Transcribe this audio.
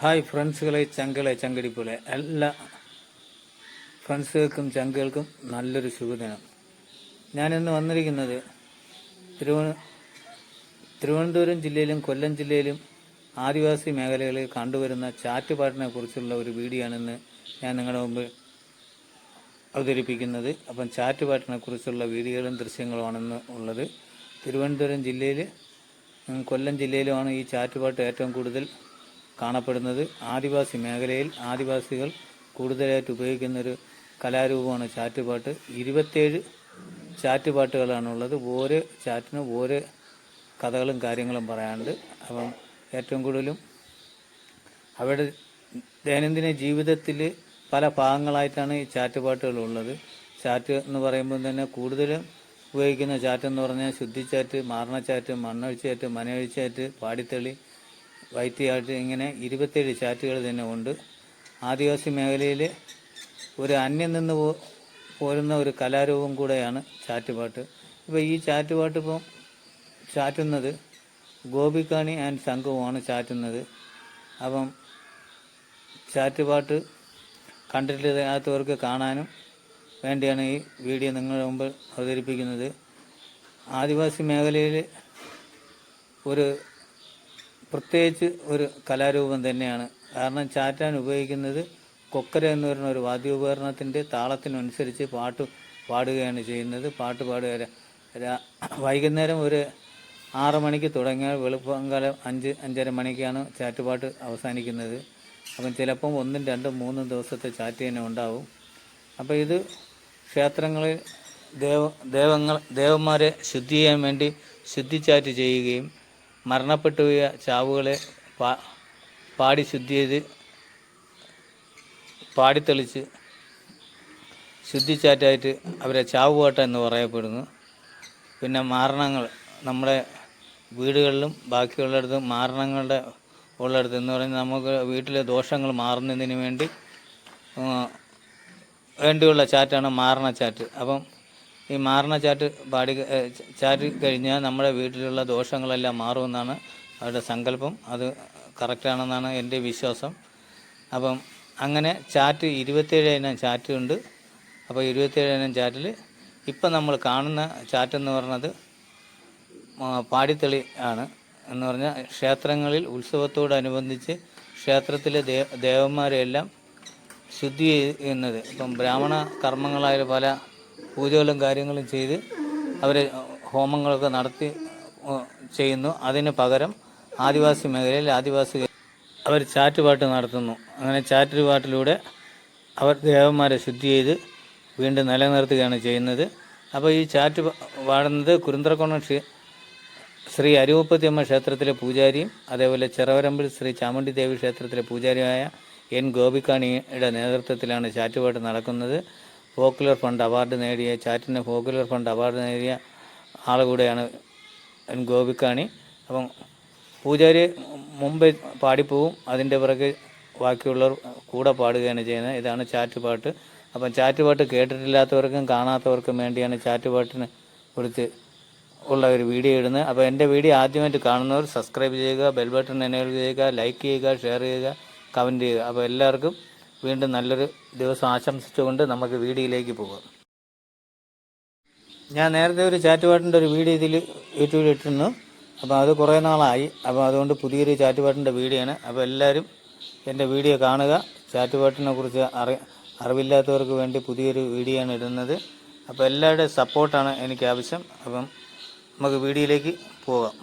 Hi ഫ്രണ്ട്സുകളെ, ചങ്കളെ, ചങ്കടിപ്പോലെ എല്ലാ ഫ്രണ്ട്സുകൾക്കും ചങ്കുകൾക്കും നല്ലൊരു ശുഭദിനം. ഞാനിന്ന് വന്നിരിക്കുന്നത് തിരുവനന്തപുരം ജില്ലയിലും കൊല്ലം ജില്ലയിലും ആദിവാസി മേഖലകളിൽ കണ്ടുവരുന്ന ചാറ്റുപാട്ടിനെ കുറിച്ചുള്ള ഒരു വീഡിയോ ആണെന്ന് ഞാൻ നിങ്ങളുടെ മുമ്പ് അവതരിപ്പിക്കുന്നത്. അപ്പം ചാറ്റുപാട്ടിനെ കുറിച്ചുള്ള വീഡിയോകളും ദൃശ്യങ്ങളുമാണെന്ന് ഉള്ളത്. തിരുവനന്തപുരം ജില്ലയിൽ കൊല്ലം ജില്ലയിലുമാണ് ഈ ചാറ്റുപാട്ട് ഏറ്റവും കൂടുതൽ കാണപ്പെടുന്നത്. ആദിവാസി മേഖലയിൽ ആദിവാസികൾ കൂടുതലായിട്ട് ഉപയോഗിക്കുന്നൊരു കലാരൂപമാണ് ചാറ്റുപാട്ട്. 27 ചാറ്റുപാട്ടുകളാണുള്ളത്. ഓരോ ചാറ്റിനും ഓരോ കഥകളും കാര്യങ്ങളും പറയാനുണ്ട്. അപ്പം ഏറ്റവും കൂടുതലും അവരുടെ ദൈനംദിന ജീവിതത്തിൽ പല ഭാഗങ്ങളായിട്ടാണ് ഈ ചാറ്റുപാട്ടുകളുള്ളത്. ചാറ്റ് എന്ന് പറയുമ്പോൾ തന്നെ കൂടുതലും ഉപയോഗിക്കുന്ന ചാറ്റെന്ന് പറഞ്ഞാൽ ശുദ്ധിച്ചാറ്റ്, മാരണച്ചാറ്റ്, മണ്ണൊഴിച്ചാറ്റ്, മനയൊഴിച്ചാറ്റ്, പാടിത്തളി, വൈറ്റിയാട്ട്, ഇങ്ങനെ 27 ചാറ്റുകൾ തന്നെ ഉണ്ട്. ആദിവാസി മേഖലയിൽ ഒരു അന്യം നിന്ന് പോരുന്ന ഒരു കലാരൂപം കൂടെയാണ് ചാറ്റുപാട്ട്. ഇപ്പോൾ ഈ ചാറ്റുപാട്ട് ചാറ്റുന്നത് ഗോപിക്കാണി ആൻഡ് സംഘവുമാണ് ചാറ്റുന്നത്. അപ്പം ചാറ്റുപാട്ട് കണ്ടിട്ടില്ലാത്തവർക്ക് കാണാനും വേണ്ടിയാണ് ഈ വീഡിയോ നിങ്ങളുടെ മുമ്പ് അവതരിപ്പിക്കുന്നത്. ആദിവാസി മേഖലയിൽ ഒരു പ്രത്യേകിച്ച് ഒരു കലാരൂപം തന്നെയാണ്. കാരണം ചാറ്റാൻ ഉപയോഗിക്കുന്നത് കൊക്കര എന്ന് പറയുന്ന ഒരു വാദ്യോപകരണത്തിൻ്റെ താളത്തിനനുസരിച്ച് പാട്ട് പാടുകയാണ് ചെയ്യുന്നത്. പാട്ട് പാടുക വൈകുന്നേരം ഒരു 6 മണിക്ക് തുടങ്ങിയാൽ വെളുപ്പംകാലം 5-5:30 മണിക്കാണ് ചാറ്റുപാട്ട് അവസാനിക്കുന്നത്. അപ്പം ചിലപ്പം 1, 2, 3 ദിവസത്തെ ചാറ്റ് തന്നെ ഉണ്ടാവും. അപ്പോൾ ഇത് ക്ഷേത്രങ്ങളിൽ ദേവന്മാരെ ശുദ്ധി ചെയ്യാൻ വേണ്ടി ശുദ്ധിച്ചാറ്റ് ചെയ്യുകയും മരണപ്പെട്ടുപോയ ചാവുകളെ പാടി ശുദ്ധി ചെയ്ത് പാടിത്തെളിച്ച് ശുദ്ധിച്ചാറ്റായിട്ട് അവരെ ചാവുപാട്ട എന്ന് പറയപ്പെടുന്നു. പിന്നെ മാരണങ്ങൾ നമ്മുടെ വീടുകളിലും ബാക്കിയുള്ളിടത്തും മാരണങ്ങളുടെ ഉള്ളിടത്ത് എന്ന് പറയുന്നത് നമുക്ക് വീട്ടിലെ ദോഷങ്ങൾ മാറുന്നതിന് വേണ്ടിയുള്ള ചാറ്റാണ് മാരണച്ചാറ്റ്. അപ്പം ഈ മാരണച്ചാറ്റ് ചാറ്റ് കഴിഞ്ഞാൽ നമ്മുടെ വീട്ടിലുള്ള ദോഷങ്ങളെല്ലാം മാറുമെന്നാണ് അവരുടെ സങ്കല്പം. അത് കറക്റ്റാണെന്നാണ് എൻ്റെ വിശ്വാസം. അപ്പം അങ്ങനെ ചാറ്റ് 27 ഇനം ചാറ്റ് ഉണ്ട്. അപ്പോൾ 27 ഇനം ചാറ്റിൽ ഇപ്പം നമ്മൾ കാണുന്ന ചാറ്റെന്ന് പറയുന്നത് പാടിത്തെളി ആണ്. എന്ന് പറഞ്ഞാൽ ക്ഷേത്രങ്ങളിൽ ഉത്സവത്തോടനുബന്ധിച്ച് ക്ഷേത്രത്തിലെ ദേവന്മാരെല്ലാം ശുദ്ധി ചെയ്യുന്നത്. ഇപ്പം ബ്രാഹ്മണ കർമ്മങ്ങളായ പല പൂജകളും കാര്യങ്ങളും ചെയ്ത് അവർ ഹോമങ്ങളൊക്കെ നടത്തി ചെയ്യുന്നു. അതിന് പകരം ആദിവാസി മേഖലയിൽ ആദിവാസികൾ അവർ ചാറ്റുപാട്ട് നടത്തുന്നു. അങ്ങനെ ചാറ്റുപാട്ടിലൂടെ അവർ ദേവന്മാരെ ശുദ്ധി ചെയ്ത് വീണ്ടും നിലനിർത്തുകയാണ് ചെയ്യുന്നത്. അപ്പോൾ ഈ ചാറ്റ് പാടുന്നത് കുരുന്തറക്കോണം ശ്രീ അരുവപ്പത്തിയമ്മ ക്ഷേത്രത്തിലെ പൂജാരിയും അതേപോലെ ചെറവരമ്പിൽ ശ്രീ ചാമുണ്ഡി ദേവി ക്ഷേത്രത്തിലെ പൂജാരിയായ എൻ ഗോപിക്കാണിയുടെ നേതൃത്വത്തിലാണ് ചാറ്റുപാട്ട് നടക്കുന്നത്. പോപ്പുലർ ഫണ്ട് അവാർഡ് നേടിയ ചാറ്റിന് പോപ്പുലർ ഫണ്ട് അവാർഡ് നേടിയ ആൾ കൂടെയാണ് എൻ ഗോപിക്കാണി. അപ്പം പൂജാരി മുമ്പ് പാടിപ്പോവും, അതിൻ്റെ പിറകെ ബാക്കിയുള്ളവർ കൂടെ പാടുകയാണ് ചെയ്യുന്നത്. ഇതാണ് ചാറ്റുപാട്ട്. അപ്പം ചാറ്റുപാട്ട് കേട്ടിട്ടില്ലാത്തവർക്കും കാണാത്തവർക്കും വേണ്ടിയാണ് ചാറ്റുപാട്ടിനെ കുറിച്ച് ഉള്ള ഒരു വീഡിയോ ഇടുന്നത്. അപ്പോൾ എൻ്റെ വീഡിയോ ആദ്യമായിട്ട് കാണുന്നവർ സബ്സ്ക്രൈബ് ചെയ്യുക, ബെൽ ബട്ടൺ എനേബിൾ ചെയ്യുക, ലൈക്ക് ചെയ്യുക, ഷെയർ ചെയ്യുക, കമൻറ്റ് ചെയ്യുക. അപ്പോൾ എല്ലാവർക്കും വീണ്ടും നല്ലൊരു ദിവസം ആശംസിച്ചുകൊണ്ട് നമുക്ക് വീഡിയോയിലേക്ക് പോകാം. ഞാൻ നേരത്തെ ഒരു ചാറ്റുപാട്ടിൻ്റെ ഒരു വീഡിയോ ഇതിൽ യൂട്യൂബിൽ ഇട്ടിരുന്നു. അപ്പോൾ അത് കുറേ നാളായി. അപ്പോൾ അതുകൊണ്ട് പുതിയൊരു ചാറ്റുപാട്ടിൻ്റെ വീഡിയോ ആണ്. അപ്പോൾ എല്ലാവരും എൻ്റെ വീഡിയോ കാണുക. ചാറ്റുപാട്ടിനെ കുറിച്ച് അറിവില്ലാത്തവർക്ക് വേണ്ടി പുതിയൊരു വീഡിയോ ആണ് ഇടുന്നത്. അപ്പോൾ എല്ലാവരുടെയും സപ്പോർട്ടാണ് എനിക്ക് ആവശ്യം. അപ്പം നമുക്ക് വീഡിയോയിലേക്ക് പോകാം.